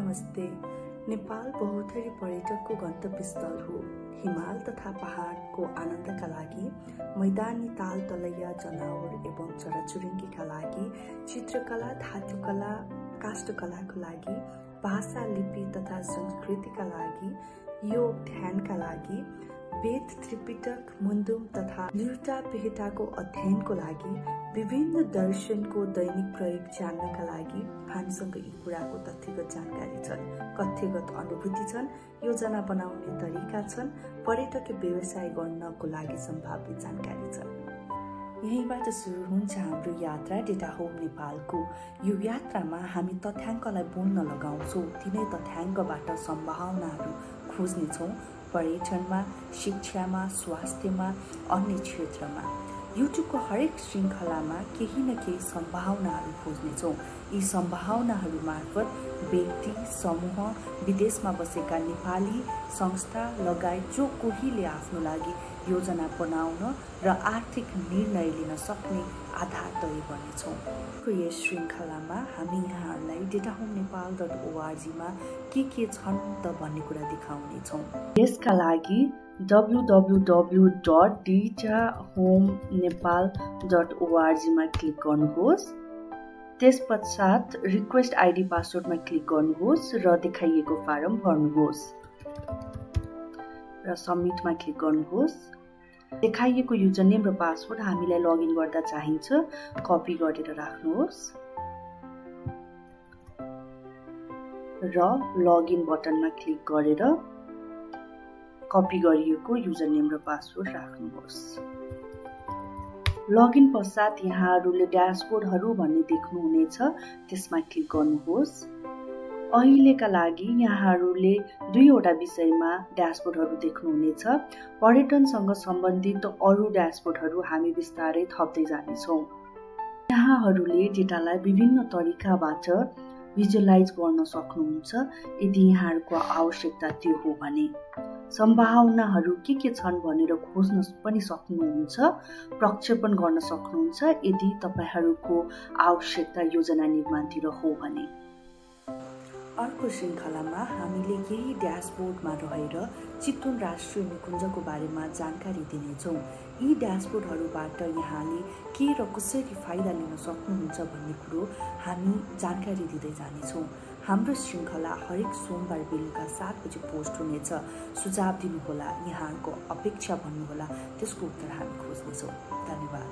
नमस्ते। नेपाल बहुथरी पर्यटकको गन्तव्य स्थल हो। हिमाल तथा पहाडको आनन्दका लागि, मैदानी ताल तलैया जनावर एवं चराचुरुङ्गीका लागि, चित्रकला, धातुकला, काष्ठकलाको लागि, भाषा, लिपि तथा संस्कृतिका लागि, योग, ध्यानका लागि, वेद, त्रिपिटक, मुन्दुम तथा लिउटा पेहटाको अध्ययनको लागि, विभिन्न दर्शनको दैनिक प्रयोग जान्नका लागि हामीसँग यी कुराको तथ्यगत जानकारी छन्, कथ्यगत अनुभूति छन्, योजना बनाउने तरिका छन्, पर्यटकीय व्यवसाय गर्नको लागि सम्भाव्य जानकारी छन्। यहीँबाट सुरु हुन्छ हाम्रो यात्रा डेटा होम नेपालको। यो यात्रामा हामी तथ्याङ्कलाई बोल्न लगाउँछौँ, तिनै तथ्याङ्कबाट सम्भावनाहरू खोज्नेछौँ। पर्यटनमा, शिक्षामा, स्वास्थ्यमा, अन्य क्षेत्रमा। युट्युबको हरेक श्रृङ्खलामा केही न केही सम्भावनाहरू खोज्नेछौँ। यी सम्भावनाहरू मार्फत व्यक्ति, समूह, विदेशमा बसेका नेपाली, संस्था लगायत जो कोहीले आफ्नो लागि योजना बनाउन र आर्थिक निर्णय लिन सक्ने आधार तय गर्नेछौँ। यस श्रृङ्खलामा हामी यहाँहरूलाई datahomeNepal.org मा के छन् त भन्ने कुरा देखाउनेछौँ। यसका लागि www.datahomenepal.org मा क्लिक गर्नुहोस्। त्यसपश्चात रिक्वेस्ट आइडी पासवर्डमा क्लिक गर्नुहोस् र देखाइएको फारम भर्नुहोस् र सबमिटमा क्लिक गर्नुहोस्। देखाइएको युजरनेम र पासवर्ड हामीलाई लगइन गर्दा चाहिन्छ, कपी गरेर राख्नुहोस् र लगइन बटनमा क्लिक गरेर कपी गरिएको युजरनेम र पासवर्ड राख्नुहोस्। लगइन पश्चात यहाँहरूले ड्यासबोर्डहरू भन्ने देख्नुहुनेछ, त्यसमा क्लिक गर्नुहोस्। अहिलेका लागि यहाँहरूले दुईवटा विषयमा ड्यासबोर्डहरू देख्नुहुनेछ। पर्यटनसँग सम्बन्धित अरू ड्यासबोर्डहरू हामी बिस्तारै थप्दै जानेछौँ। यहाँहरूले डेटालाई विभिन्न तरिकाबाट भिजुअलाइज गर्न सक्नुहुन्छ यदि यहाँहरूको आवश्यकता त्यो हो भने। सम्भावनाहरू के छन् भनेर खोज्न पनि सक्नुहुन्छ, प्रक्षेपण गर्न सक्नुहुन्छ यदि तपाईहरूको आवश्यकता योजना निर्माणतिर हो भने। अर्को श्रृङ्खलामा हामीले यही ड्यासबोर्डमा रहेर चितवन राष्ट्रिय निकुञ्जको बारेमा जानकारी दिनेछौँ। यी ड्यासबोर्डहरूबाट यहाँले के र कसरी फाइदा लिन सक्नुहुन्छ भन्ने कुरो हामी जानकारी दिँदै जानेछौँ। हाम्रो श्रृङ्खला हरेक सोमबार बेलुका 7 बजे पोस्ट हुनेछ। सुझाव दिनुहोला, यहाँहरूको अपेक्षा भन्नुहोला, त्यसको उत्तर हामी खोज्नेछौँ। धन्यवाद।